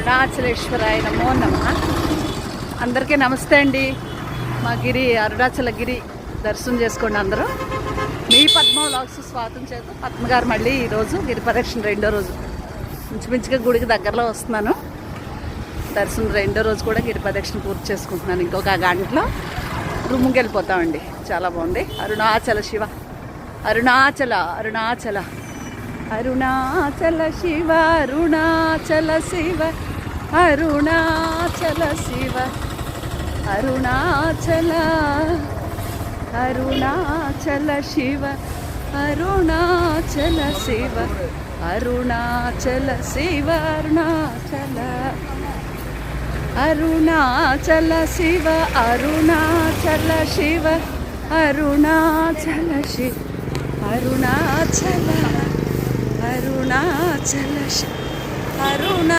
అరుణాచలేశ్వరాయ నమో నమః. అందరికీ నమస్తే అండి. మా గిరి అరుణాచలగిరి దర్శనం చేసుకోండి అందరూ. మీ పద్మ వ్లాగ్స్ స్వాగతం చేస్తూ పద్మ గారు మళ్ళీ ఈరోజు గిరి ప్రదక్షిణ రెండో రోజు ఇంచుమించుగా గుడికి దగ్గరలో వస్తున్నాను. దర్శనం రెండో రోజు కూడా గిరి ప్రదక్షిణ పూర్తి చేసుకుంటున్నాను. ఇంకొక గంటలో రూమ్కి వెళ్ళిపోతామండి. చాలా బాగుంది. అరుణాచల శివ, అరుణాచల అరుణాచల అరుణాచల శివ, అరుణాచల శివ, అరుణాచల శివ, అరుణాచల అరుణాచల శివ, అరుణాచల శివ, అరుణాచల శివ, అరుణాచల అరుణాచల శివ, అరుణాచల శివ, అరుణాచల శివ, అరుణాచల అరుణాచల శివ, అరుణ